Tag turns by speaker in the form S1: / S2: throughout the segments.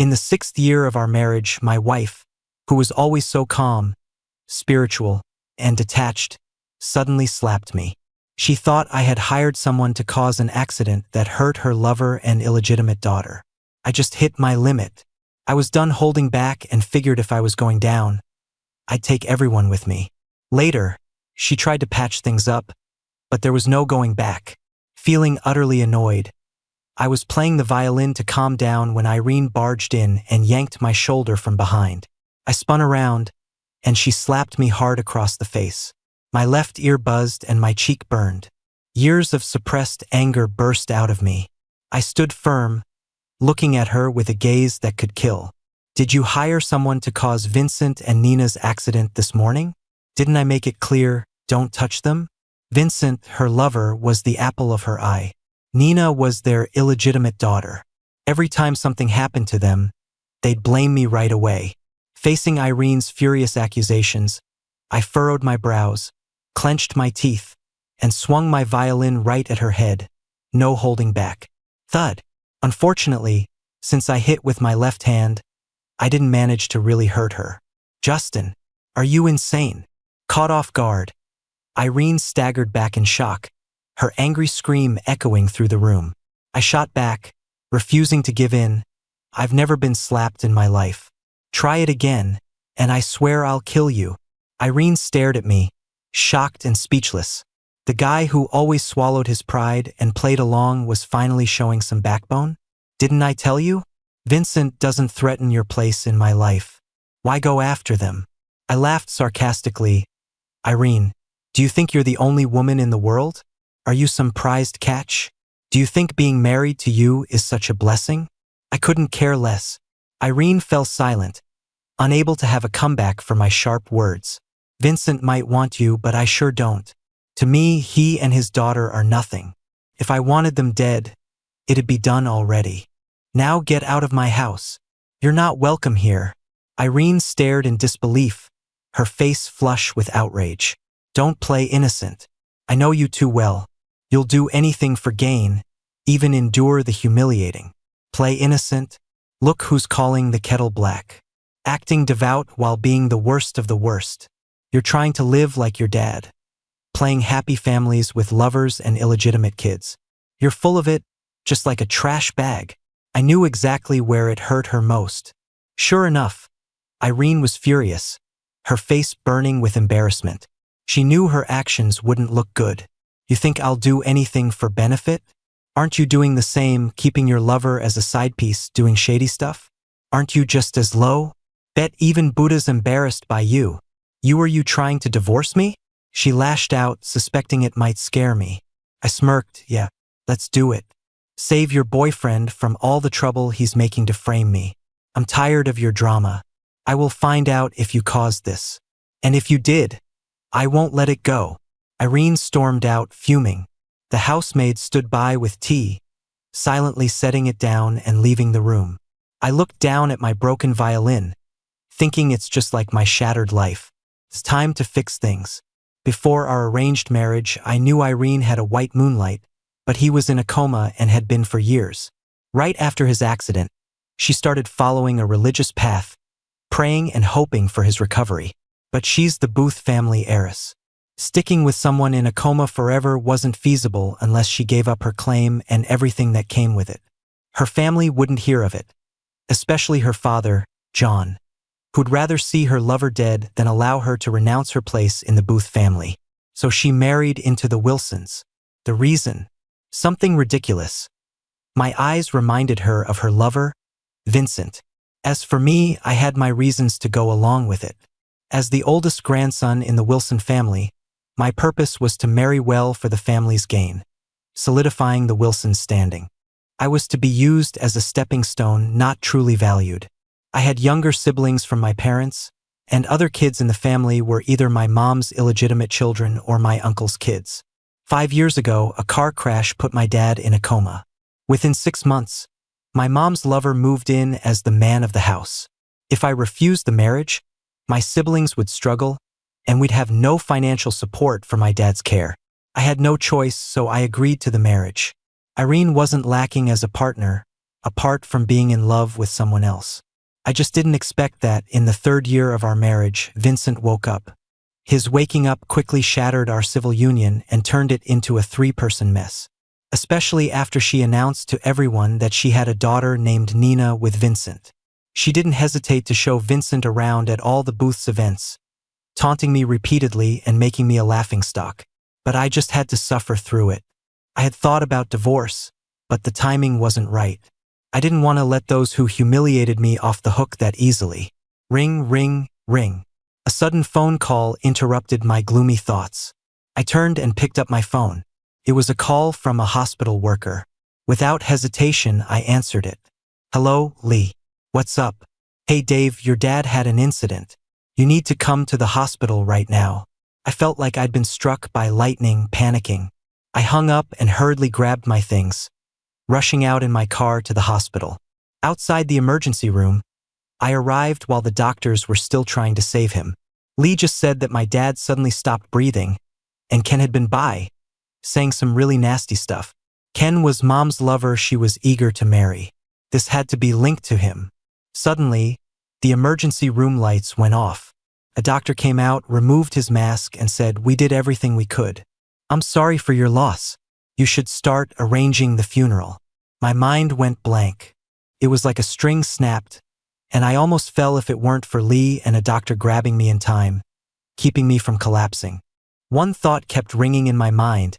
S1: In the 6th year of our marriage, my wife, who was always so calm, spiritual, and detached, suddenly slapped me. She thought I had hired someone to cause an accident that hurt her lover and illegitimate daughter. I just hit my limit. I was done holding back and figured if I was going down, I'd take everyone with me. Later, she tried to patch things up, but there was no going back. Feeling utterly annoyed, I was playing the violin to calm down when Irene barged in and yanked my shoulder from behind. I spun around, and she slapped me hard across the face. My left ear buzzed and my cheek burned. Years of suppressed anger burst out of me. I stood firm, looking at her with a gaze that could kill. Did you hire someone to cause Vincent and Nina's accident this morning? Didn't I make it clear, don't touch them? Vincent, her lover, was the apple of her eye. Nina was their illegitimate daughter. Every time something happened to them, they'd blame me right away. Facing Irene's furious accusations, I furrowed my brows, clenched my teeth, and swung my violin right at her head, no holding back. Thud. Unfortunately, since I hit with my left hand, I didn't manage to really hurt her. Justin, are you insane? Caught off guard, Irene staggered back in shock, her angry scream echoing through the room. I shot back, refusing to give in. I've never been slapped in my life. Try it again, and I swear I'll kill you. Irene stared at me, shocked and speechless. The guy who always swallowed his pride and played along was finally showing some backbone? Didn't I tell you? Vincent doesn't threaten your place in my life. Why go after them? I laughed sarcastically. Irene, do you think you're the only woman in the world? Are you some prized catch? Do you think being married to you is such a blessing? I couldn't care less. Irene fell silent, unable to have a comeback for my sharp words. Vincent might want you, but I sure don't. To me, he and his daughter are nothing. If I wanted them dead, it'd be done already. Now get out of my house. You're not welcome here. Irene stared in disbelief, her face flush with outrage. Don't play innocent. I know you too well. You'll do anything for gain, even endure the humiliating. Play innocent? Look who's calling the kettle black. Acting devout while being the worst of the worst. You're trying to live like your dad. Playing happy families with lovers and illegitimate kids. You're full of it, just like a trash bag. I knew exactly where it hurt her most. Sure enough, Irene was furious, her face burning with embarrassment. She knew her actions wouldn't look good. You think I'll do anything for benefit? Aren't you doing the same, keeping your lover as a side piece, doing shady stuff? Aren't you just as low? Bet even Buddha's embarrassed by you. Are you trying to divorce me? She lashed out, suspecting it might scare me. I smirked. Yeah, let's do it. Save your boyfriend from all the trouble he's making to frame me. I'm tired of your drama. I will find out if you caused this. And if you did, I won't let it go. Irene stormed out, fuming. The housemaid stood by with tea, silently setting it down and leaving the room. I looked down at my broken violin, thinking it's just like my shattered life. It's time to fix things. Before our arranged marriage, I knew Irene had a white moonlight, but he was in a coma and had been for years. Right after his accident, she started following a religious path, praying and hoping for his recovery. But she's the Booth family heiress. Sticking with someone in a coma forever wasn't feasible unless she gave up her claim and everything that came with it. Her family wouldn't hear of it, especially her father, John, who'd rather see her lover dead than allow her to renounce her place in the Booth family. So she married into the Wilsons. The reason? Something ridiculous. My eyes reminded her of her lover, Vincent. As for me, I had my reasons to go along with it. As the oldest grandson in the Wilson family, my purpose was to marry well for the family's gain, solidifying the Wilsons' standing. I was to be used as a stepping stone, not truly valued. I had younger siblings from my parents, and other kids in the family were either my mom's illegitimate children or my uncle's kids. 5 years ago, a car crash put my dad in a coma. Within 6 months, my mom's lover moved in as the man of the house. If I refused the marriage, my siblings would struggle, and we'd have no financial support for my dad's care. I had no choice, so I agreed to the marriage. Irene wasn't lacking as a partner, apart from being in love with someone else. I just didn't expect that in the 3rd year of our marriage, Vincent woke up. His waking up quickly shattered our civil union and turned it into a 3-person mess. Especially after she announced to everyone that she had a daughter named Nina with Vincent. She didn't hesitate to show Vincent around at all the booth's events, taunting me repeatedly and making me a laughingstock. But I just had to suffer through it. I had thought about divorce, but the timing wasn't right. I didn't want to let those who humiliated me off the hook that easily. Ring, ring, ring. A sudden phone call interrupted my gloomy thoughts. I turned and picked up my phone. It was a call from a hospital worker. Without hesitation, I answered it. Hello, Lee. What's up? Hey Dave, your dad had an incident. You need to come to the hospital right now. I felt like I'd been struck by lightning, panicking. I hung up and hurriedly grabbed my things, rushing out in my car to the hospital. Outside the emergency room, I arrived while the doctors were still trying to save him. Lee just said that my dad suddenly stopped breathing, and Ken had been by, saying some really nasty stuff. Ken was Mom's lover she was eager to marry. This had to be linked to him. Suddenly, the emergency room lights went off. A doctor came out, removed his mask, and said, "We did everything we could. I'm sorry for your loss. You should start arranging the funeral." My mind went blank. It was like a string snapped, and I almost fell if it weren't for Lee and a doctor grabbing me in time, keeping me from collapsing. One thought kept ringing in my mind.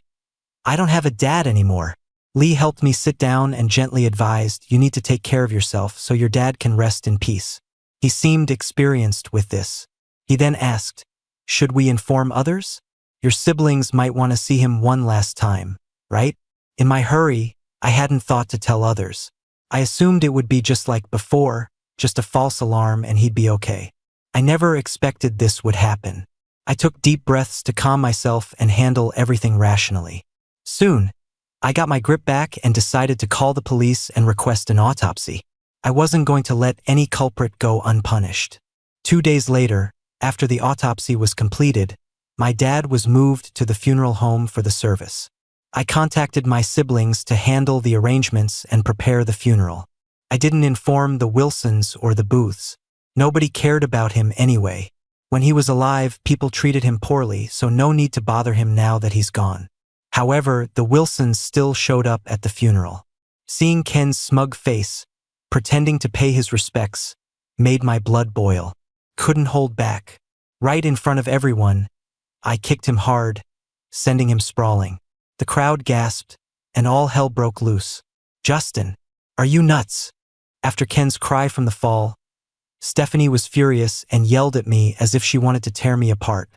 S1: I don't have a dad anymore. Lee helped me sit down and gently advised, "You need to take care of yourself so your dad can rest in peace." He seemed experienced with this. He then asked, "Should we inform others? Your siblings might want to see him one last time, right?" In my hurry, I hadn't thought to tell others. I assumed it would be just like before, just a false alarm and he'd be okay. I never expected this would happen. I took deep breaths to calm myself and handle everything rationally. Soon, I got my grip back and decided to call the police and request an autopsy. I wasn't going to let any culprit go unpunished. 2 days later, after the autopsy was completed, my dad was moved to the funeral home for the service. I contacted my siblings to handle the arrangements and prepare the funeral. I didn't inform the Wilsons or the Booths. Nobody cared about him anyway. When he was alive, people treated him poorly, so no need to bother him now that he's gone. However, the Wilsons still showed up at the funeral. Seeing Ken's smug face, pretending to pay his respects, made my blood boil. Couldn't hold back. Right in front of everyone, I kicked him hard, sending him sprawling. The crowd gasped, and all hell broke loose. "Justin, are you nuts?" After Ken's cry from the fall, Stephanie was furious and yelled at me as if she wanted to tear me apart.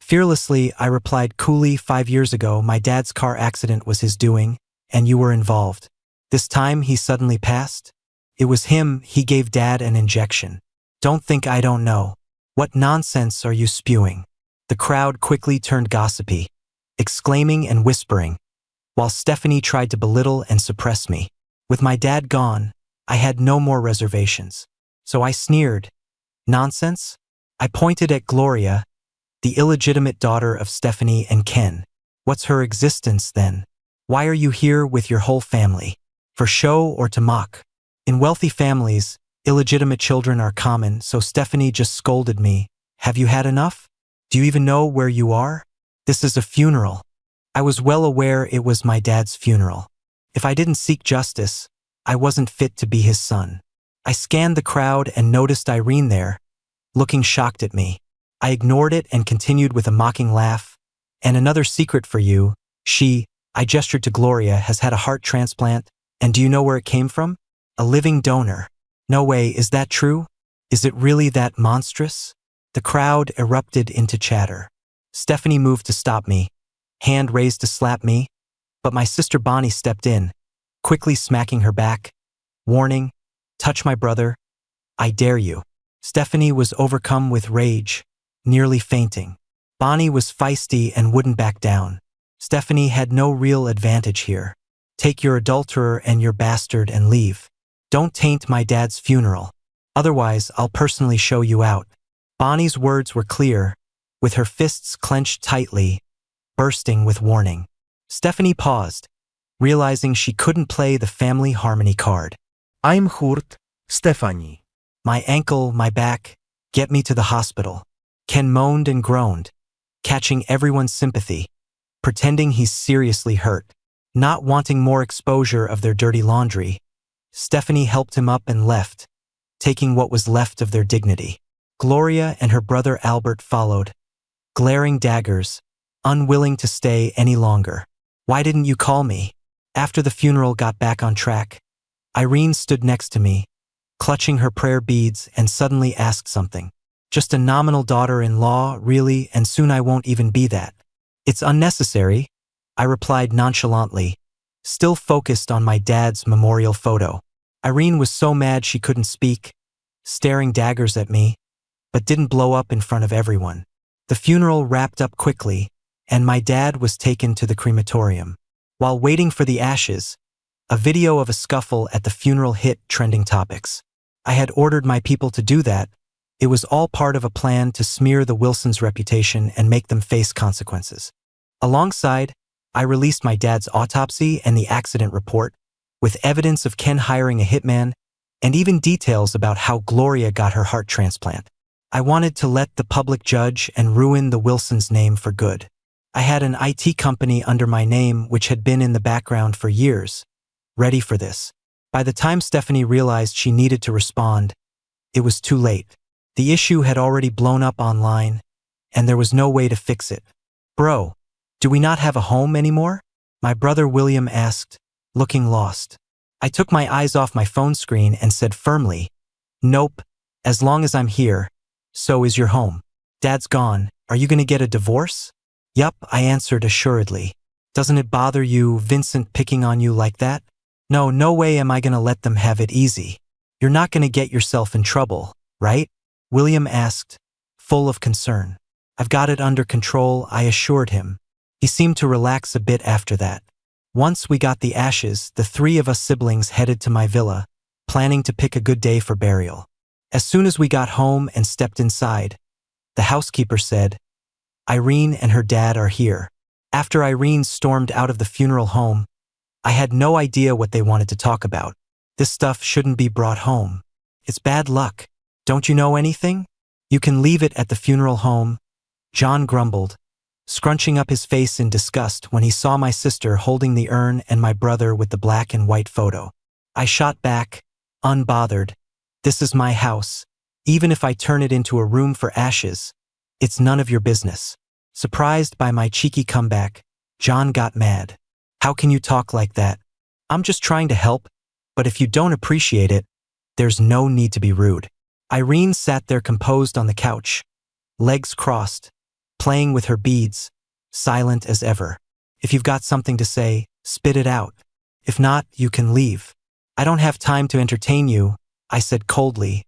S1: Fearlessly, I replied coolly, "5 years ago, my dad's car accident was his doing, and you were involved. This time he suddenly passed? It was him, he gave Dad an injection. Don't think I don't know. What nonsense are you spewing?" The crowd quickly turned gossipy, exclaiming and whispering, while Stephanie tried to belittle and suppress me. With my dad gone, I had no more reservations. So I sneered. "Nonsense?" I pointed at Gloria, the illegitimate daughter of Stephanie and Ken. "What's her existence then? Why are you here with your whole family? For show or to mock?" In wealthy families, illegitimate children are common, so Stephanie just scolded me. "Have you had enough? Do you even know where you are? This is a funeral." I was well aware it was my dad's funeral. If I didn't seek justice, I wasn't fit to be his son. I scanned the crowd and noticed Irene there, looking shocked at me. I ignored it and continued with a mocking laugh. "And another secret for you, I gestured to Gloria, has had a heart transplant, and do you know where it came from? A living donor." "No way, is that true? Is it really that monstrous?" The crowd erupted into chatter. Stephanie moved to stop me, hand raised to slap me, but my sister Bonnie stepped in, quickly smacking her back, warning, "Touch my brother, I dare you." Stephanie was overcome with rage, nearly fainting. Bonnie was feisty and wouldn't back down. Stephanie had no real advantage here. "Take your adulterer and your bastard and leave. Don't taint my dad's funeral. Otherwise, I'll personally show you out." Bonnie's words were clear, with her fists clenched tightly, bursting with warning. Stephanie paused, realizing she couldn't play the family harmony card.
S2: I'm hurt, Stephanie.
S1: My ankle, my back, get me to the hospital. Ken moaned and groaned, catching everyone's sympathy, pretending he's seriously hurt. Not wanting more exposure of their dirty laundry, Stephanie helped him up and left, taking what was left of their dignity. Gloria and her brother Albert followed, glaring daggers, unwilling to stay any longer. Why didn't you call me? After the funeral got back on track, Irene stood next to me, clutching her prayer beads, and suddenly asked something. Just a nominal daughter-in-law, really, and soon I won't even be that. It's unnecessary, I replied nonchalantly, still focused on my dad's memorial photo. Irene was so mad she couldn't speak, staring daggers at me, but didn't blow up in front of everyone. The funeral wrapped up quickly, and my dad was taken to the crematorium. While waiting for the ashes, a video of a scuffle at the funeral hit trending topics. I had ordered my people to do that. It was all part of a plan to smear the Wilsons' reputation and make them face consequences. Alongside, I released my dad's autopsy and the accident report, with evidence of Ken hiring a hitman, and even details about how Gloria got her heart transplant. I wanted to let the public judge and ruin the Wilsons' name for good. I had an IT company under my name which had been in the background for years, ready for this. By the time Stephanie realized she needed to respond, it was too late. The issue had already blown up online, and there was no way to fix it. Bro, do we not have a home anymore? My brother William asked, looking lost. I took my eyes off my phone screen and said firmly, nope, as long as I'm here, so is your home. Dad's gone, are you gonna get a divorce? Yup, I answered assuredly. Doesn't it bother you, Vincent picking on you like that? No way am I gonna let them have it easy. You're not gonna get yourself in trouble, right? William asked, full of concern. I've got it under control, I assured him. He seemed to relax a bit after that. Once we got the ashes, the three of us siblings headed to my villa, planning to pick a good day for burial. As soon as we got home and stepped inside, the housekeeper said, Irene and her dad are here. After Irene stormed out of the funeral home, I had no idea what they wanted to talk about. This stuff shouldn't be brought home. It's bad luck. Don't you know anything? You can leave it at the funeral home, John grumbled, scrunching up his face in disgust when he saw my sister holding the urn and my brother with the black and white photo. I shot back, unbothered. This is my house. Even if I turn it into a room for ashes, it's none of your business. Surprised by my cheeky comeback, John got mad. How can you talk like that? I'm just trying to help, but if you don't appreciate it, there's no need to be rude. Irene sat there composed on the couch, legs crossed, playing with her beads, silent as ever. If you've got something to say, spit it out. If not, you can leave. I don't have time to entertain you, I said coldly,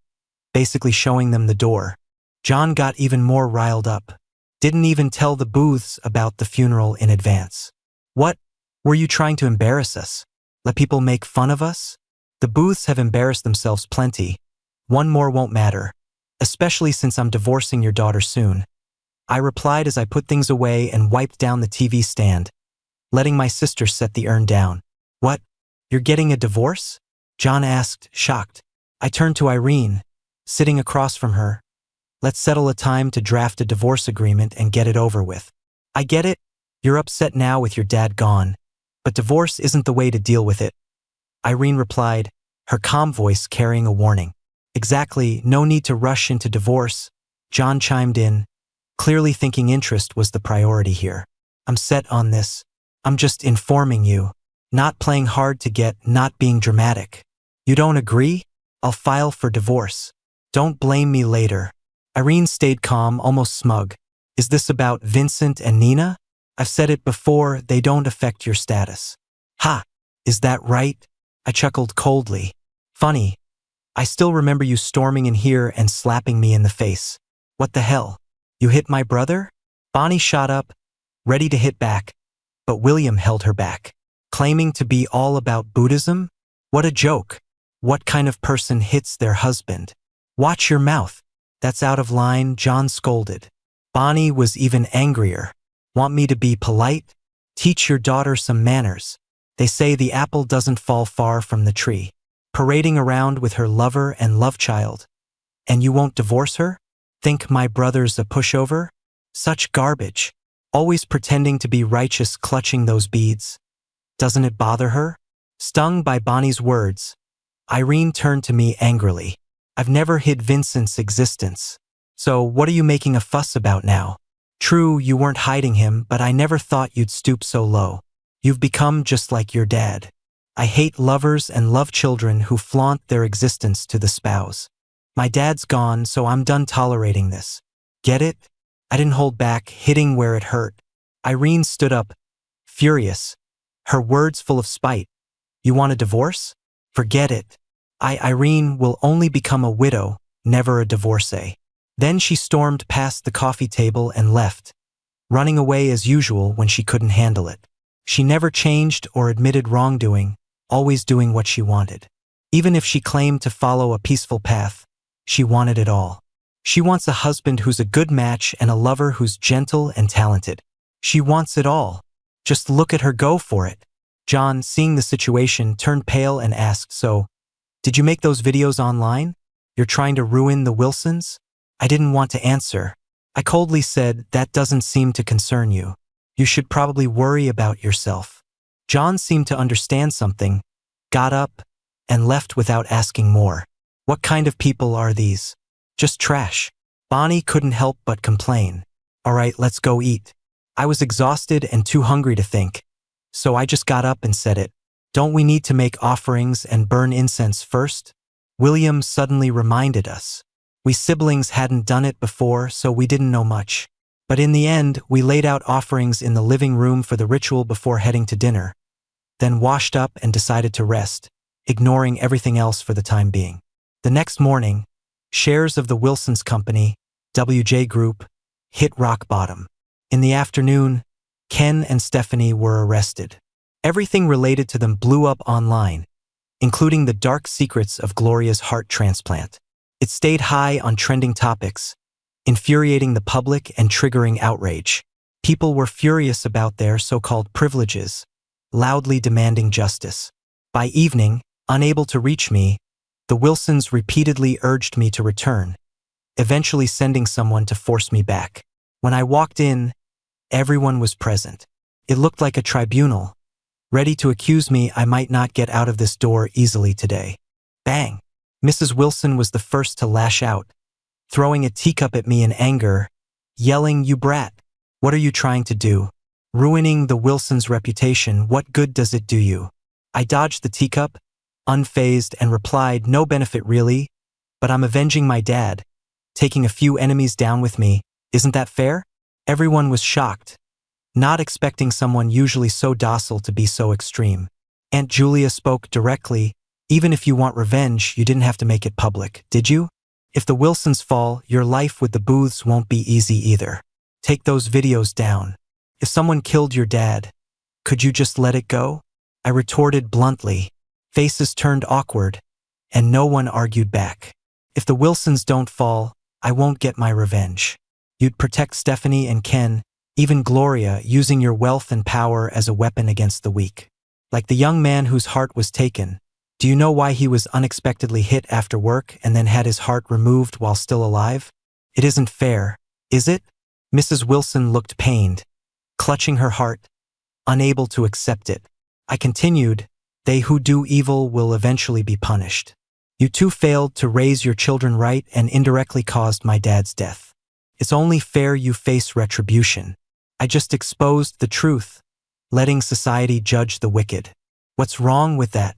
S1: basically showing them the door. John got even more riled up. Didn't even tell the Booths about the funeral in advance. What? Were you trying to embarrass us? Let people make fun of us? The Booths have embarrassed themselves plenty. One more won't matter, especially since I'm divorcing your daughter soon. I replied as I put things away and wiped down the TV stand, letting my sister set the urn down. What? You're getting a divorce? John asked, shocked. I turned to Irene, sitting across from her. Let's settle a time to draft a divorce agreement and get it over with. I get it. You're upset now with your dad gone, but divorce isn't the way to deal with it. Irene replied, her calm voice carrying a warning. Exactly, no need to rush into divorce, John chimed in, clearly thinking interest was the priority here. I'm set on this. I'm just informing you. Not playing hard to get, not being dramatic. You don't agree? I'll file for divorce. Don't blame me later. Irene stayed calm, almost smug. Is this about Vincent and Nina? I've said it before, they don't affect your status. Ha! Is that right? I chuckled coldly. Funny. I still remember you storming in here and slapping me in the face. What the hell? You hit my brother? Bonnie shot up, ready to hit back, but William held her back. Claiming to be all about Buddhism? What a joke. What kind of person hits their husband? Watch your mouth. That's out of line, John scolded. Bonnie was even angrier. Want me to be polite? Teach your daughter some manners. They say the apple doesn't fall far from the tree. parading around with her lover and love child. And you won't divorce her? Think my brother's a pushover? Such garbage. Always pretending to be righteous, clutching those beads. Doesn't it bother her? Stung by Bonnie's words, Irene turned to me angrily. I've never hid Vincent's existence. So what are you making a fuss about now? True, you weren't hiding him, but I never thought you'd stoop so low. You've become just like your dad. I hate lovers and love children who flaunt their existence to the spouse. My dad's gone, so I'm done tolerating this. Get it? I didn't hold back, hitting where it hurt. Irene stood up, furious, her words full of spite. You want a divorce? Forget it. Irene, will only become a widow, never a divorcee. Then she stormed past the coffee table and left, running away as usual when she couldn't handle it. She never changed or admitted wrongdoing, always doing what she wanted. Even if she claimed to follow a peaceful path, she wanted it all. She wants a husband who's a good match and a lover who's gentle and talented. She wants it all. Just look at her go for it. John, seeing the situation, turned pale and asked, So, did you make those videos online? You're trying to ruin the Wilsons? I didn't want to answer. I coldly said, That doesn't seem to concern you. You should probably worry about yourself. John seemed to understand something, got up, and left without asking more. What kind of people are these? Just trash. Bonnie couldn't help but complain. All right, let's go eat. I was exhausted and too hungry to think, so I just got up and said it. Don't we need to make offerings and burn incense first? William suddenly reminded us. We siblings hadn't done it before, so we didn't know much. But in the end, we laid out offerings in the living room for the ritual before heading to dinner, then washed up and decided to rest, ignoring everything else for the time being. The next morning, shares of the Wilsons Company, WJ Group, hit rock bottom. In the afternoon, Ken and Stephanie were arrested. Everything related to them blew up online, including the dark secrets of Gloria's heart transplant. It stayed high on trending topics, infuriating the public and triggering outrage. People were furious about their so-called privileges, loudly demanding justice. By evening, unable to reach me, the Wilsons repeatedly urged me to return, eventually sending someone to force me back. When I walked in, everyone was present. It looked like a tribunal, ready to accuse me. I might not get out of this door easily today. Bang! Mrs. Wilson was the first to lash out, throwing a teacup at me in anger, yelling, You brat! What are you trying to do? Ruining the Wilsons' reputation, what good does it do you? I dodged the teacup, unfazed, and replied, No benefit really, but I'm avenging my dad, taking a few enemies down with me. Isn't that fair? Everyone was shocked, not expecting someone usually so docile to be so extreme. Aunt Julia spoke directly, Even if you want revenge, you didn't have to make it public, did you? If the Wilsons fall, your life with the Booths won't be easy either. Take those videos down. If someone killed your dad, could you just let it go? I retorted bluntly. Faces turned awkward, and no one argued back. If the Wilsons don't fall, I won't get my revenge. You'd protect Stephanie and Ken, even Gloria, using your wealth and power as a weapon against the weak. Like the young man whose heart was taken. Do you know why he was unexpectedly hit after work and then had his heart removed while still alive? It isn't fair, is it? Mrs. Wilson looked pained, clutching her heart, unable to accept it. I continued, They who do evil will eventually be punished. You two failed to raise your children right and indirectly caused my dad's death. It's only fair you face retribution. I just exposed the truth, letting society judge the wicked. What's wrong with that?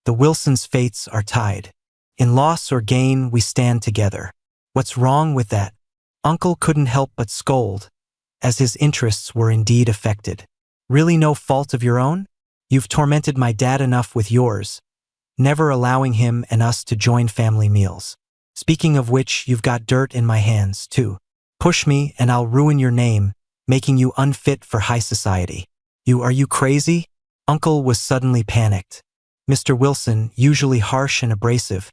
S1: The Wilsons' fates are tied. In loss or gain, we stand together. What's wrong with that? Uncle couldn't help but scold, as his interests were indeed affected. Really no fault of your own? You've tormented my dad enough with yours, never allowing him and us to join family meals. Speaking of which, you've got dirt in my hands, too. Push me and I'll ruin your name, making you unfit for high society. Are you crazy? Uncle was suddenly panicked. Mr. Wilson, usually harsh and abrasive,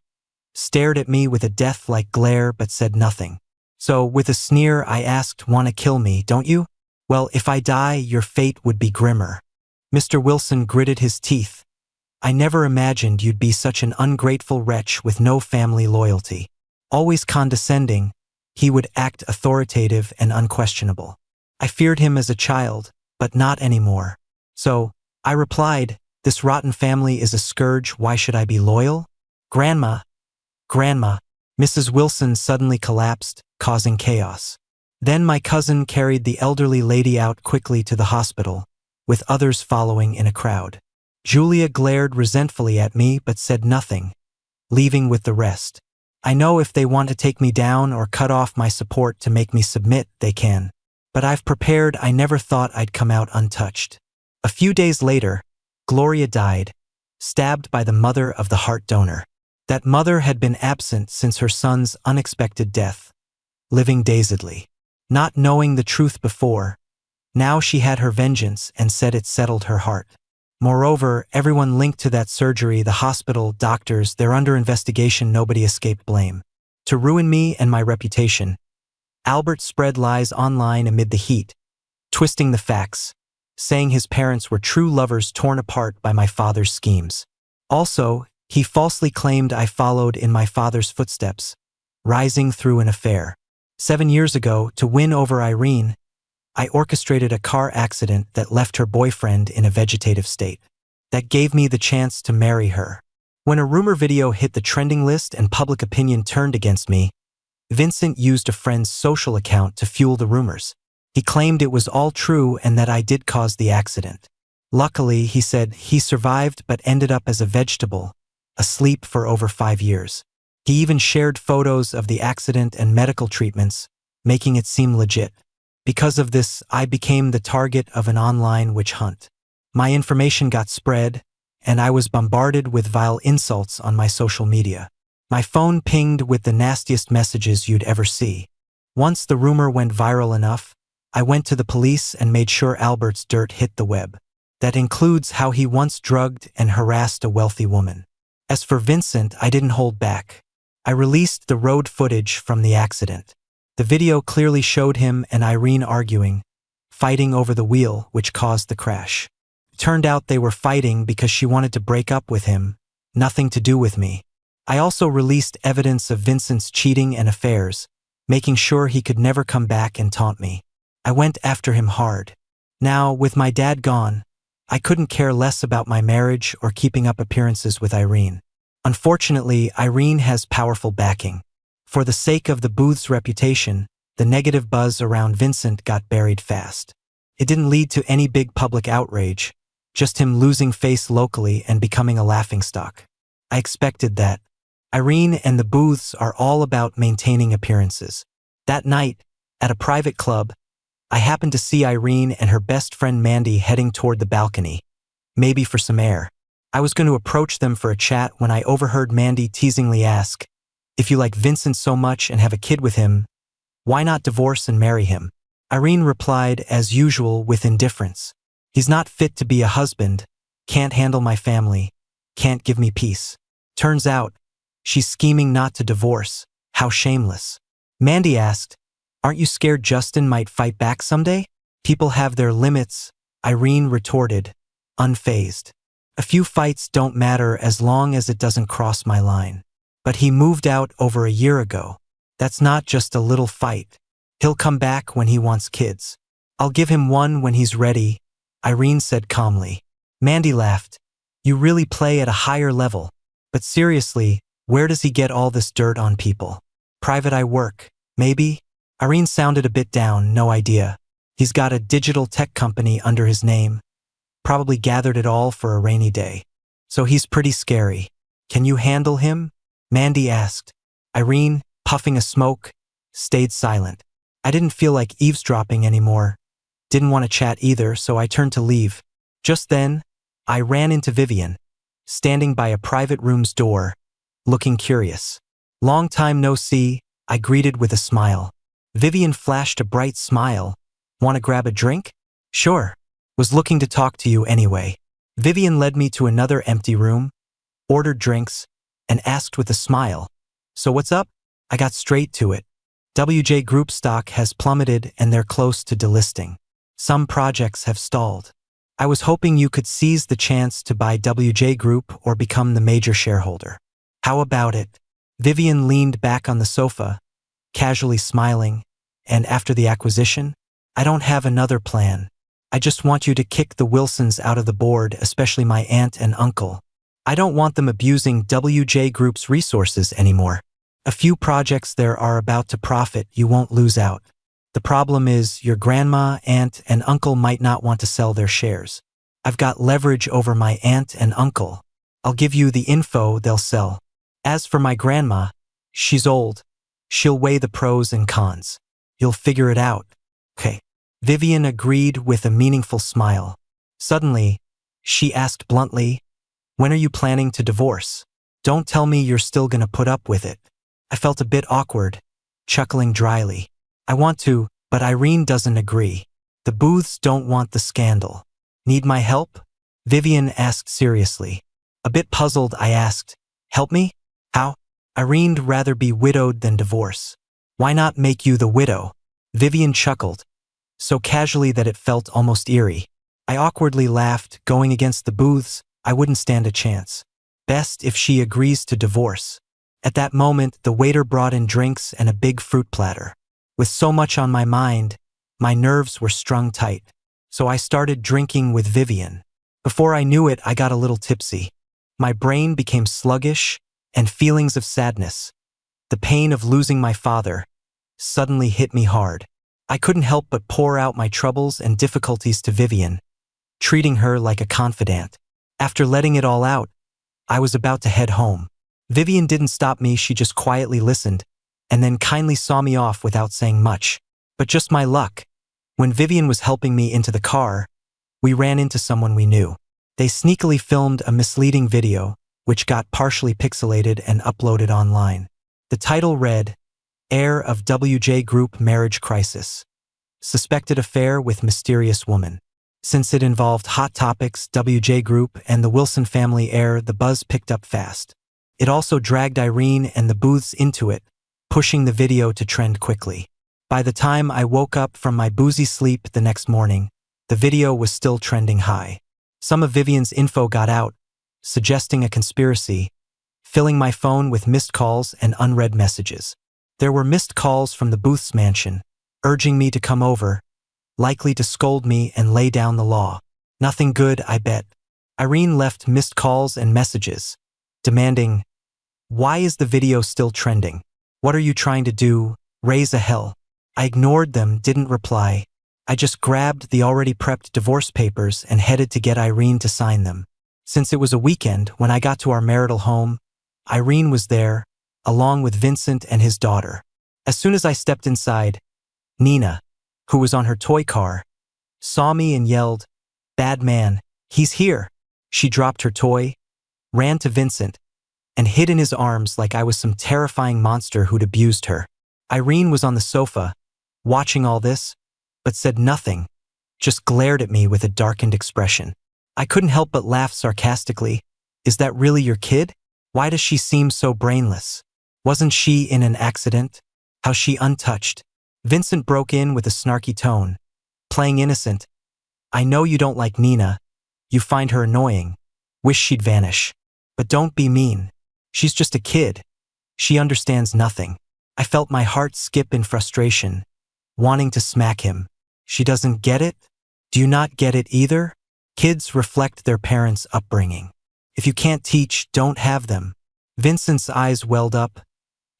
S1: stared at me with a death-like glare but said nothing. So, with a sneer, I asked, Want to kill me, don't you? Well, if I die, your fate would be grimmer. Mr. Wilson gritted his teeth, I never imagined you'd be such an ungrateful wretch with no family loyalty. Always condescending, he would act authoritative and unquestionable. I feared him as a child, but not anymore. So, I replied, this rotten family is a scourge, why should I be loyal? Grandma, Grandma, Mrs. Wilson suddenly collapsed, causing chaos. Then my cousin carried the elderly lady out quickly to the hospital, with others following in a crowd. Julia glared resentfully at me but said nothing, leaving with the rest. I know if they want to take me down or cut off my support to make me submit, they can. But I've prepared. I never thought I'd come out untouched. A few days later, Gloria died, stabbed by the mother of the heart donor. That mother had been absent since her son's unexpected death, living dazedly. Not knowing the truth before, now she had her vengeance and said it settled her heart. Moreover, everyone linked to that surgery, the hospital, doctors, they're under investigation, nobody escaped blame. To ruin me and my reputation, Albert spread lies online amid the heat, twisting the facts, saying his parents were true lovers torn apart by my father's schemes. Also, he falsely claimed I followed in my father's footsteps, rising through an affair. 7 years ago, to win over Irene, I orchestrated a car accident that left her boyfriend in a vegetative state. That gave me the chance to marry her. When a rumor video hit the trending list and public opinion turned against me, Vincent used a friend's social account to fuel the rumors. He claimed it was all true and that I did cause the accident. Luckily, he said, he survived but ended up as a vegetable, asleep for over 5 years. He even shared photos of the accident and medical treatments, making it seem legit. Because of this, I became the target of an online witch hunt. My information got spread, and I was bombarded with vile insults on my social media. My phone pinged with the nastiest messages you'd ever see. Once the rumor went viral enough, I went to the police and made sure Albert's dirt hit the web. That includes how he once drugged and harassed a wealthy woman. As for Vincent, I didn't hold back. I released the road footage from the accident. The video clearly showed him and Irene arguing, fighting over the wheel, which caused the crash. It turned out they were fighting because she wanted to break up with him, nothing to do with me. I also released evidence of Vincent's cheating and affairs, making sure he could never come back and taunt me. I went after him hard. Now, with my dad gone, I couldn't care less about my marriage or keeping up appearances with Irene. Unfortunately, Irene has powerful backing. For the sake of the booth's reputation, the negative buzz around Vincent got buried fast. It didn't lead to any big public outrage, just him losing face locally and becoming a laughingstock. I expected that. Irene and the booths are all about maintaining appearances. That night, at a private club, I happened to see Irene and her best friend Mandy heading toward the balcony, maybe for some air. I was going to approach them for a chat when I overheard Mandy teasingly ask, if you like Vincent so much and have a kid with him, why not divorce and marry him? Irene replied, as usual, with indifference. He's not fit to be a husband, can't handle my family, can't give me peace. Turns out, she's scheming not to divorce. How shameless. Mandy asked, aren't you scared Justin might fight back someday? People have their limits, Irene retorted, unfazed. A few fights don't matter as long as it doesn't cross my line. But he moved out over a year ago. That's not just a little fight. He'll come back when he wants kids. I'll give him one when he's ready, Irene said calmly. Mandy laughed. You really play at a higher level. But seriously, where does he get all this dirt on people? Private eye work, maybe? Irene sounded a bit down, no idea. He's got a digital tech company under his name. Probably gathered it all for a rainy day. So he's pretty scary. Can you handle him? Mandy asked. Irene, puffing a smoke, stayed silent. I didn't feel like eavesdropping anymore. Didn't want to chat either, so I turned to leave. Just then, I ran into Vivian, standing by a private room's door, looking curious. Long time no see, I greeted with a smile. Vivian flashed a bright smile. Want to grab a drink? Sure. Was looking to talk to you anyway. Vivian led me to another empty room, ordered drinks, and asked with a smile, so what's up? I got straight to it. WJ Group stock has plummeted and they're close to delisting. Some projects have stalled. I was hoping you could seize the chance to buy WJ Group or become the major shareholder. How about it? Vivian leaned back on the sofa, casually smiling, and after the acquisition, I don't have another plan. I just want you to kick the Wilsons out of the board, especially my aunt and uncle. I don't want them abusing WJ Group's resources anymore. A few projects there are about to profit, you won't lose out. The problem is your grandma, aunt, and uncle might not want to sell their shares. I've got leverage over my aunt and uncle. I'll give you the info they'll sell. As for my grandma, she's old. She'll weigh the pros and cons. You'll figure it out. Okay. Vivian agreed with a meaningful smile. Suddenly, she asked bluntly, when are you planning to divorce? Don't tell me you're still gonna put up with it. I felt a bit awkward, chuckling dryly. I want to, but Irene doesn't agree. The Booths don't want the scandal. Need my help? Vivian asked seriously. A bit puzzled, I asked, help me? How? Irene'd rather be widowed than divorce. Why not make you the widow? Vivian chuckled, so casually that it felt almost eerie. I awkwardly laughed, going against the Booths, I wouldn't stand a chance. Best if she agrees to divorce. At that moment, the waiter brought in drinks and a big fruit platter. With so much on my mind, my nerves were strung tight. So I started drinking with Vivian. Before I knew it, I got a little tipsy. My brain became sluggish, and feelings of sadness, the pain of losing my father, suddenly hit me hard. I couldn't help but pour out my troubles and difficulties to Vivian, treating her like a confidant. After letting it all out, I was about to head home. Vivian didn't stop me, she just quietly listened, and then kindly saw me off without saying much. But just my luck. When Vivian was helping me into the car, we ran into someone we knew. They sneakily filmed a misleading video, which got partially pixelated and uploaded online. The title read, Heir of WJ Group Marriage Crisis. Suspected affair with mysterious woman. Since it involved Hot Topics, WJ Group, and the Wilson family heir, the buzz picked up fast. It also dragged Irene and the Booths into it, pushing the video to trend quickly. By the time I woke up from my boozy sleep the next morning, the video was still trending high. Some of Vivian's info got out, suggesting a conspiracy, filling my phone with missed calls and unread messages. There were missed calls from the Booths mansion, urging me to come over, likely to scold me and lay down the law. Nothing good, I bet. Irene left missed calls and messages, demanding, why is the video still trending? What are you trying to do? Raise a hell. I ignored them, didn't reply. I just grabbed the already prepped divorce papers and headed to get Irene to sign them. Since it was a weekend, when I got to our marital home, Irene was there, along with Vincent and his daughter. As soon as I stepped inside, Nina, who was on her toy car, saw me and yelled, bad man, he's here. She dropped her toy, ran to Vincent, and hid in his arms like I was some terrifying monster who'd abused her. Irene was on the sofa, watching all this, but said nothing, just glared at me with a darkened expression. I couldn't help but laugh sarcastically. Is that really your kid? Why does she seem so brainless? Wasn't she in an accident? How's she untouched? Vincent broke in with a snarky tone, playing innocent. I know you don't like Nina. You find her annoying. Wish she'd vanish. But don't be mean. She's just a kid. She understands nothing. I felt my heart skip in frustration, wanting to smack him. She doesn't get it? Do you not get it either? Kids reflect their parents' upbringing. If you can't teach, don't have them. Vincent's eyes welled up.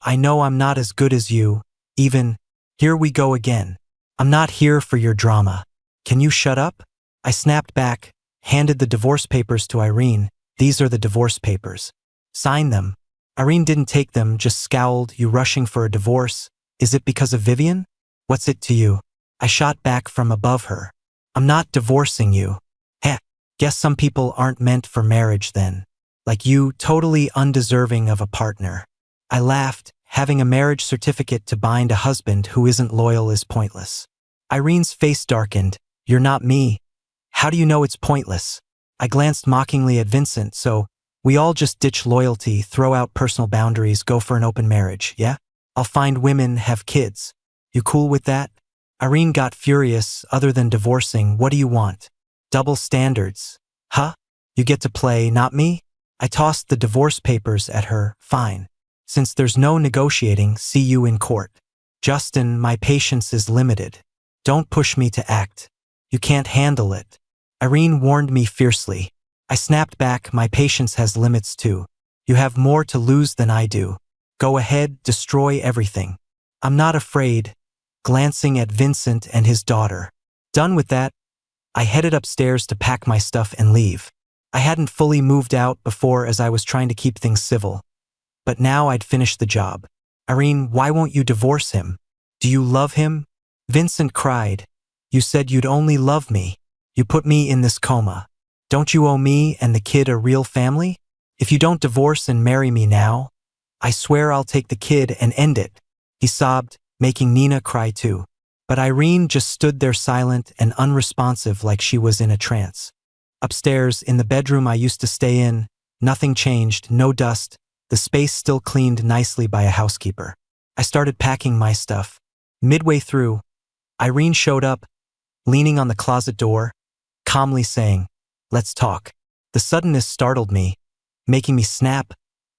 S1: I know I'm not as good as you, even. Here we go again. I'm not here for your drama. Can you shut up? I snapped back, handed the divorce papers to Irene. These are the divorce papers. Sign them. Irene didn't take them, just scowled. You rushing for a divorce? Is it because of Vivian? What's it to you? I shot back from above her. I'm not divorcing you. Heh, guess some people aren't meant for marriage then. Like you, totally undeserving of a partner. I laughed. Having a marriage certificate to bind a husband who isn't loyal is pointless. Irene's face darkened. You're not me. How do you know it's pointless? I glanced mockingly at Vincent. So, we all just ditch loyalty, throw out personal boundaries, go for an open marriage, yeah? I'll find women, have kids. You cool with that? Irene got furious. Other than divorcing, what do you want? Double standards. Huh? You get to play, not me? I tossed the divorce papers at her. Fine. Since there's no negotiating, see you in court. Justin, my patience is limited. Don't push me to act. You can't handle it. Irene warned me fiercely. I snapped back, my patience has limits too. You have more to lose than I do. Go ahead, destroy everything. I'm not afraid. Glancing at Vincent and his daughter. Done with that, I headed upstairs to pack my stuff and leave. I hadn't fully moved out before as I was trying to keep things civil. But now I'd finished the job. Irene, why won't you divorce him? Do you love him? Vincent cried. You said you'd only love me. You put me in this coma. Don't you owe me and the kid a real family? If you don't divorce and marry me now, I swear I'll take the kid and end it. He sobbed, making Nina cry too. But Irene just stood there silent and unresponsive like she was in a trance. Upstairs, in the bedroom I used to stay in, nothing changed, no dust, the space still cleaned nicely by a housekeeper. I started packing my stuff. Midway through, Irene showed up, leaning on the closet door, calmly saying, "Let's talk." The suddenness startled me, making me snap.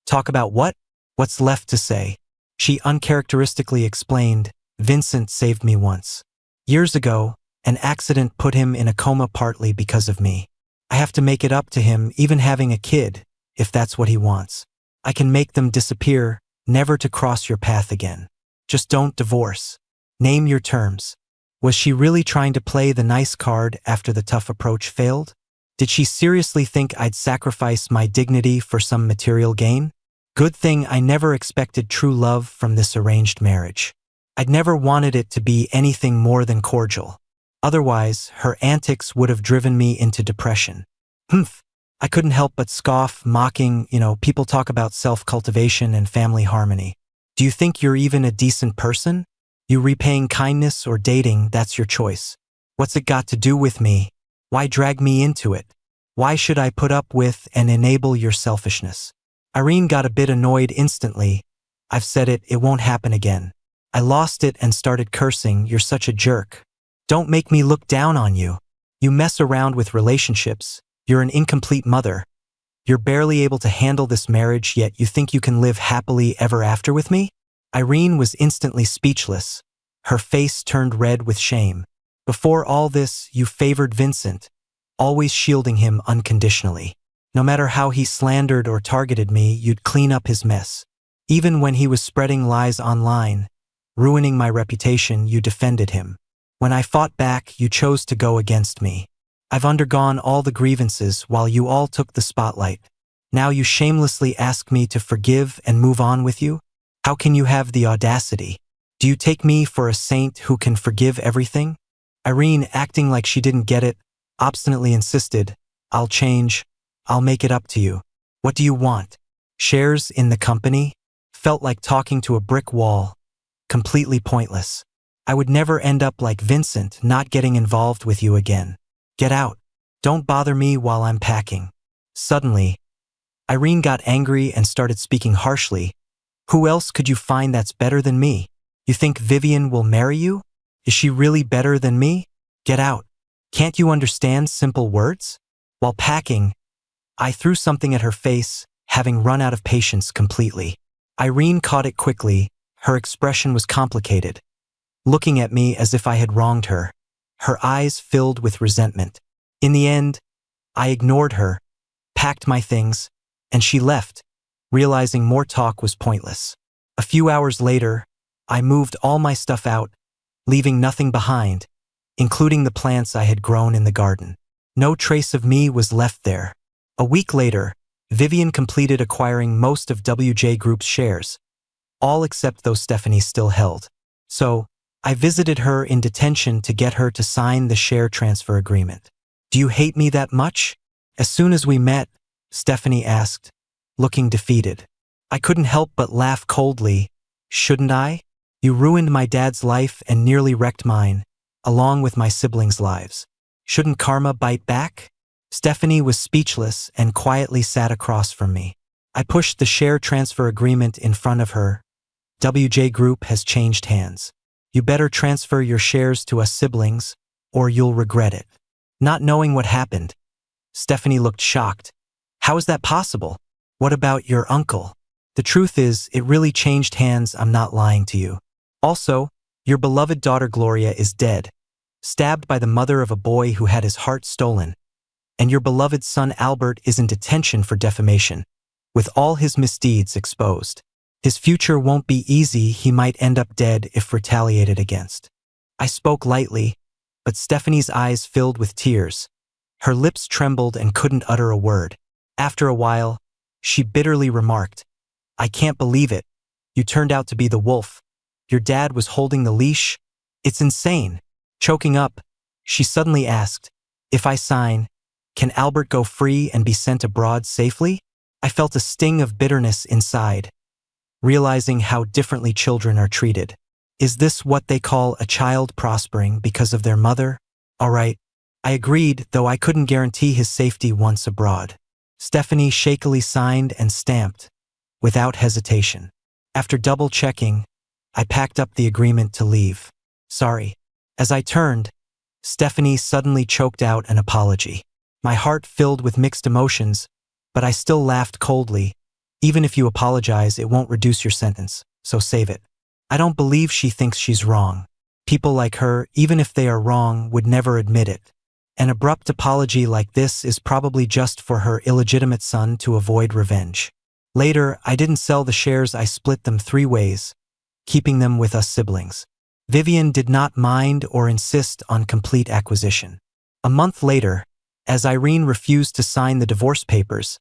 S1: Talk about what? What's left to say? She uncharacteristically explained, Vincent saved me once. Years ago, an accident put him in a coma partly because of me. I have to make it up to him, even having a kid, if that's what he wants. I can make them disappear, never to cross your path again. Just don't divorce. Name your terms. Was she really trying to play the nice card after the tough approach failed? Did she seriously think I'd sacrifice my dignity for some material gain? Good thing I never expected true love from this arranged marriage. I'd never wanted it to be anything more than cordial. Otherwise, her antics would have driven me into depression. Humph. I couldn't help but scoff, mocking, people talk about self-cultivation and family harmony. Do you think you're even a decent person? You repaying kindness or dating, that's your choice. What's it got to do with me? Why drag me into it? Why should I put up with and enable your selfishness? Irene got a bit annoyed instantly. I've said it, it won't happen again. I lost it and started cursing, you're such a jerk. Don't make me look down on you. You mess around with relationships. You're an incomplete mother. You're barely able to handle this marriage, yet you think you can live happily ever after with me? Irene was instantly speechless. Her face turned red with shame. Before all this, you favored Vincent, always shielding him unconditionally. No matter how he slandered or targeted me, you'd clean up his mess. Even when he was spreading lies online, ruining my reputation, you defended him. When I fought back, you chose to go against me. I've undergone all the grievances while you all took the spotlight. Now you shamelessly ask me to forgive and move on with you? How can you have the audacity? Do you take me for a saint who can forgive everything? Irene, acting like she didn't get it, obstinately insisted, I'll change. I'll make it up to you. What do you want? Shares in the company? Felt like talking to a brick wall. Completely pointless. I would never end up like Vincent, not getting involved with you again. Get out. Don't bother me while I'm packing. Suddenly, Irene got angry and started speaking harshly. Who else could you find that's better than me? You think Vivian will marry you? Is she really better than me? Get out. Can't you understand simple words? While packing, I threw something at her face, having run out of patience completely. Irene caught it quickly. Her expression was complicated, looking at me as if I had wronged her. Her eyes filled with resentment. In the end, I ignored her, packed my things, and she left, realizing more talk was pointless. A few hours later, I moved all my stuff out, leaving nothing behind, including the plants I had grown in the garden. No trace of me was left there. A week later, Vivian completed acquiring most of WJ Group's shares, all except those Stephanie still held. So, I visited her in detention to get her to sign the share transfer agreement. Do you hate me that much? As soon as we met, Stephanie asked, looking defeated. I couldn't help but laugh coldly. Shouldn't I? You ruined my dad's life and nearly wrecked mine, along with my siblings' lives. Shouldn't karma bite back? Stephanie was speechless and quietly sat across from me. I pushed the share transfer agreement in front of her. WJ Group has changed hands. You better transfer your shares to us siblings, or you'll regret it. Not knowing what happened, Stephanie looked shocked. How is that possible? What about your uncle? The truth is, it really changed hands, I'm not lying to you. Also, your beloved daughter Gloria is dead, stabbed by the mother of a boy who had his heart stolen. And your beloved son Albert is in detention for defamation, with all his misdeeds exposed. His future won't be easy, he might end up dead if retaliated against. I spoke lightly, but Stephanie's eyes filled with tears. Her lips trembled and couldn't utter a word. After a while, she bitterly remarked, I can't believe it. You turned out to be the wolf. Your dad was holding the leash. It's insane. Choking up, she suddenly asked, if I sign, can Albert go free and be sent abroad safely? I felt a sting of bitterness inside, realizing how differently children are treated. Is this what they call a child prospering because of their mother? All right. I agreed, though I couldn't guarantee his safety once abroad. Stephanie shakily signed and stamped, without hesitation. After double-checking, I packed up the agreement to leave. Sorry. As I turned, Stephanie suddenly choked out an apology. My heart filled with mixed emotions, but I still laughed coldly. Even if you apologize, it won't reduce your sentence, so save it. I don't believe she thinks she's wrong. People like her, even if they are wrong, would never admit it. An abrupt apology like this is probably just for her illegitimate son to avoid revenge. Later, I didn't sell the shares, I split them 3 ways, keeping them with us siblings. Vivian did not mind or insist on complete acquisition. A month later, as Irene refused to sign the divorce papers,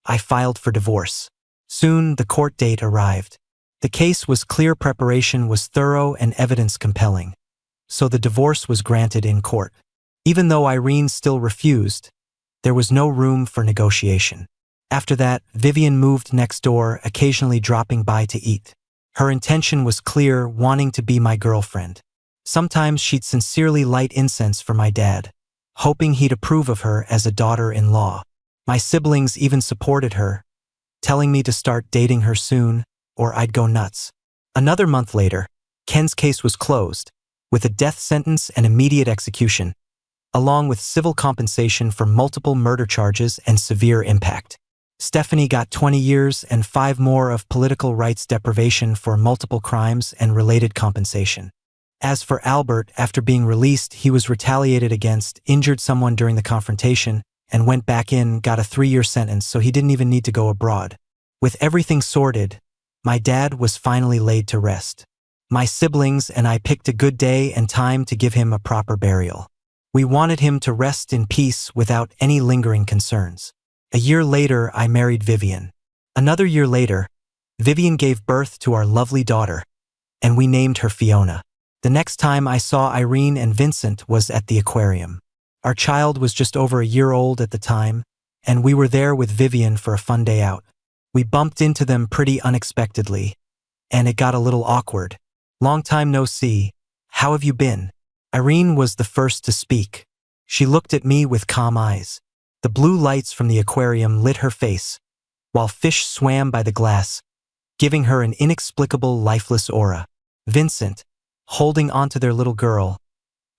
S1: I filed for divorce. Soon, the court date arrived. The case was clear, preparation was thorough, and evidence compelling. So the divorce was granted in court. Even though Irene still refused, there was no room for negotiation. After that, Vivian moved next door, occasionally dropping by to eat. Her intention was clear, wanting to be my girlfriend. Sometimes she'd sincerely light incense for my dad, hoping he'd approve of her as a daughter-in-law. My siblings even supported her, telling me to start dating her soon, or I'd go nuts. Another month later, Ken's case was closed, with a death sentence and immediate execution, along with civil compensation for multiple murder charges and severe impact. Stephanie got 20 years and 5 more of political rights deprivation for multiple crimes and related compensation. As for Albert, after being released, he was retaliated against, injured someone during the confrontation, and went back in, got a 3-year sentence, so he didn't even need to go abroad. With everything sorted, my dad was finally laid to rest. My siblings and I picked a good day and time to give him a proper burial. We wanted him to rest in peace without any lingering concerns. A year later, I married Vivian. Another year later, Vivian gave birth to our lovely daughter, and we named her Fiona. The next time I saw Irene and Vincent was at the aquarium. Our child was just over a year old at the time, and we were there with Vivian for a fun day out. We bumped into them pretty unexpectedly, and it got a little awkward. Long time no see. How have you been? Irene was the first to speak. She looked at me with calm eyes. The blue lights from the aquarium lit her face, while fish swam by the glass, giving her an inexplicable, lifeless aura. Vincent, holding onto their little girl,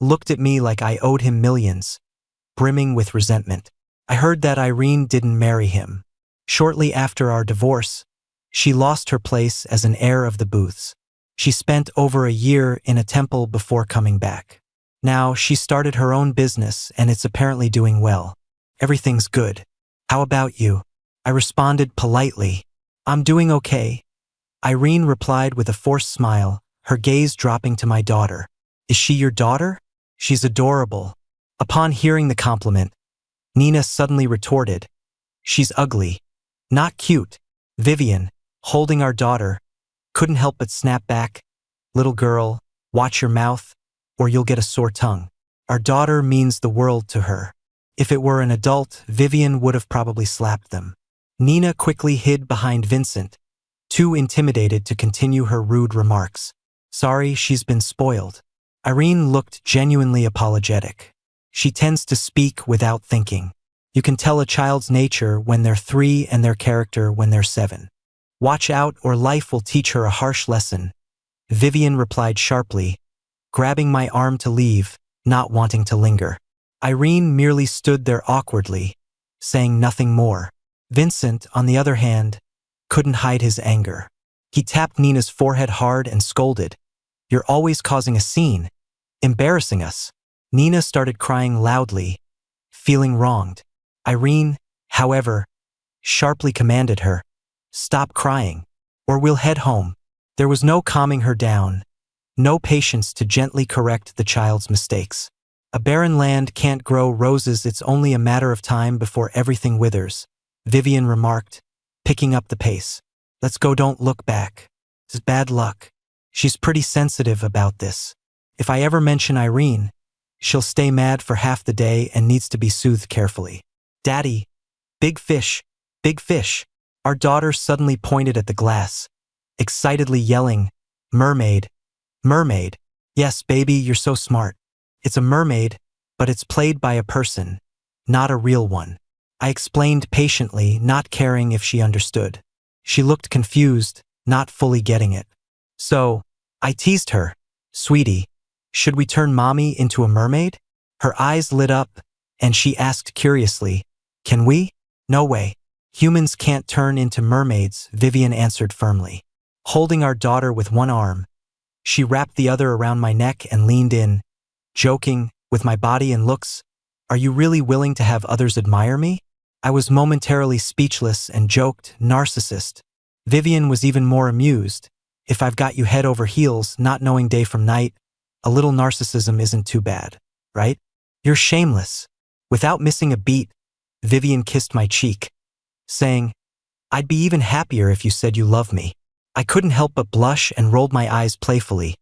S1: looked at me like I owed him millions, brimming with resentment. I heard that Irene didn't marry him. Shortly after our divorce, she lost her place as an heir of the Booths. She spent over a year in a temple before coming back. Now she started her own business, and it's apparently doing well. Everything's good. How about you? I responded politely. I'm doing okay. Irene replied with a forced smile, her gaze dropping to my daughter. Is she your daughter? She's adorable. Upon hearing the compliment, Nina suddenly retorted, she's ugly. Not cute. Vivian, holding our daughter, couldn't help but snap back. Little girl, watch your mouth, or you'll get a sore tongue. Our daughter means the world to her. If it were an adult, Vivian would have probably slapped them. Nina quickly hid behind Vincent, too intimidated to continue her rude remarks. Sorry, she's been spoiled. Irene looked genuinely apologetic. She tends to speak without thinking. You can tell a child's nature when they're 3 and their character when they're 7. Watch out or life will teach her a harsh lesson. Vivian replied sharply, grabbing my arm to leave, not wanting to linger. Irene merely stood there awkwardly, saying nothing more. Vincent, on the other hand, couldn't hide his anger. He tapped Nina's forehead hard and scolded, "You're always causing a scene, embarrassing us." Nina started crying loudly, feeling wronged. Irene, however, sharply commanded her, "Stop crying, or we'll head home." There was no calming her down, no patience to gently correct the child's mistakes. A barren land can't grow roses, it's only a matter of time before everything withers, Vivian remarked, picking up the pace. "Let's go, don't look back. It's bad luck." She's pretty sensitive about this. If I ever mention Irene, she'll stay mad for half the day and needs to be soothed carefully. "Daddy, big fish, big fish." Our daughter suddenly pointed at the glass, excitedly yelling, "Mermaid, mermaid." "Yes, baby, you're so smart. It's a mermaid, but it's played by a person, not a real one." I explained patiently, not caring if she understood. She looked confused, not fully getting it. So, I teased her, "Sweetie, should we turn mommy into a mermaid?" Her eyes lit up, and she asked curiously, "Can we?" "No way. Humans can't turn into mermaids," Vivian answered firmly. Holding our daughter with one arm, she wrapped the other around my neck and leaned in, joking, "With my body and looks, are you really willing to have others admire me?" I was momentarily speechless and joked, "Narcissist." Vivian was even more amused. "If I've got you head over heels, not knowing day from night, a little narcissism isn't too bad, right? You're shameless." Without missing a beat, Vivian kissed my cheek, saying, "I'd be even happier if you said you love me." I couldn't help but blush and rolled my eyes playfully,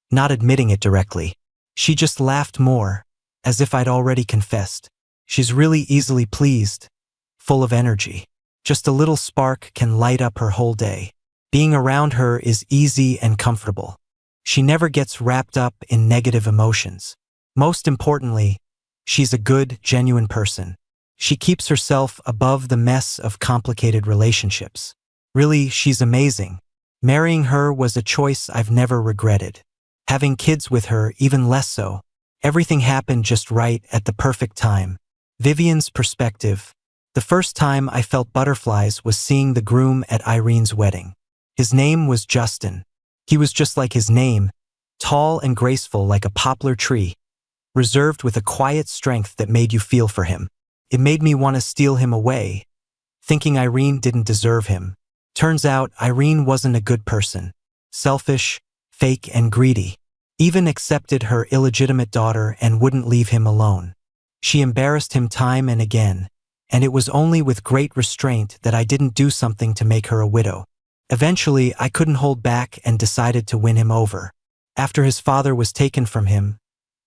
S1: not admitting it directly. She just laughed more, as if I'd already confessed. She's really easily pleased, full of energy. Just a little spark can light up her whole day. Being around her is easy and comfortable. She never gets wrapped up in negative emotions. Most importantly, she's a good, genuine person. She keeps herself above the mess of complicated relationships. Really, she's amazing. Marrying her was a choice I've never regretted. Having kids with her, even less so. Everything happened just right at the perfect time. Vivian's perspective. The first time I felt butterflies was seeing the groom at Irene's wedding. His name was Justin. He was just like his name, tall and graceful like a poplar tree, reserved with a quiet strength that made you feel for him. It made me want to steal him away, thinking Irene didn't deserve him. Turns out Irene wasn't a good person. Selfish, fake, and greedy. Even accepted her illegitimate daughter and wouldn't leave him alone. She embarrassed him time and again, and it was only with great restraint that I didn't do something to make her a widow. Eventually, I couldn't hold back and decided to win him over. After his father was taken from him,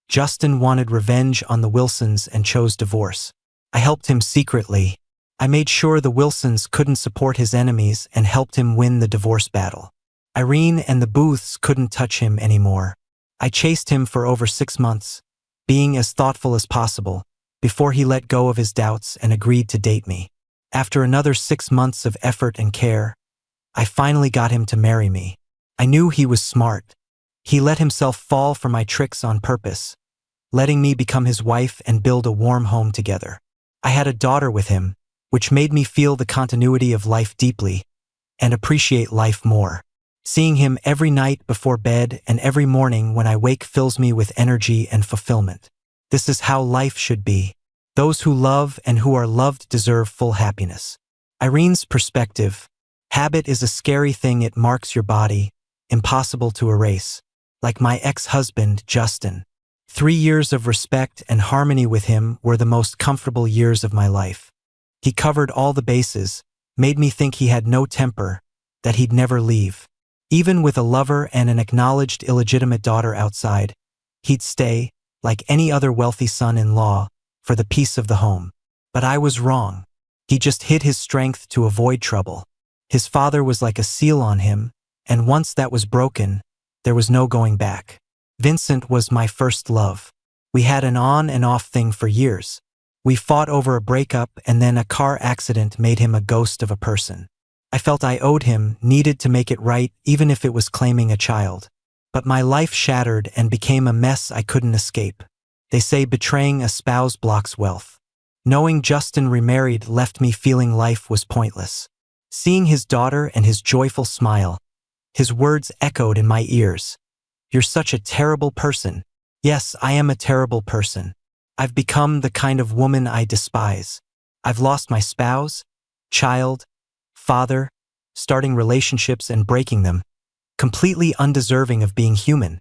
S1: Justin wanted revenge on the Wilsons and chose divorce. I helped him secretly. I made sure the Wilsons couldn't support his enemies and helped him win the divorce battle. Irene and the Booths couldn't touch him anymore. I chased him for over 6 months, being as thoughtful as possible, before he let go of his doubts and agreed to date me. After another 6 months of effort and care, I finally got him to marry me. I knew he was smart. He let himself fall for my tricks on purpose, letting me become his wife and build a warm home together. I had a daughter with him, which made me feel the continuity of life deeply and appreciate life more. Seeing him every night before bed and every morning when I wake fills me with energy and fulfillment. This is how life should be. Those who love and who are loved deserve full happiness. Irene's perspective. Habit is a scary thing, it marks your body, impossible to erase. Like my ex-husband, Justin. 3 years of respect and harmony with him were the most comfortable years of my life. He covered all the bases, made me think he had no temper, that he'd never leave. Even with a lover and an acknowledged illegitimate daughter outside, he'd stay, like any other wealthy son-in-law, for the peace of the home. But I was wrong. He just hid his strength to avoid trouble. His father was like a seal on him, and once that was broken, there was no going back. Vincent was my first love. We had an on and off thing for years. We fought over a breakup and then a car accident made him a ghost of a person. I felt I owed him, needed to make it right, even if it was claiming a child. But my life shattered and became a mess I couldn't escape. They say betraying a spouse blocks wealth. Knowing Justin remarried left me feeling life was pointless. Seeing his daughter and his joyful smile, his words echoed in my ears. You're such a terrible person. Yes, I am a terrible person. I've become the kind of woman I despise. I've lost my spouse, child, father, starting relationships and breaking them, completely undeserving of being human.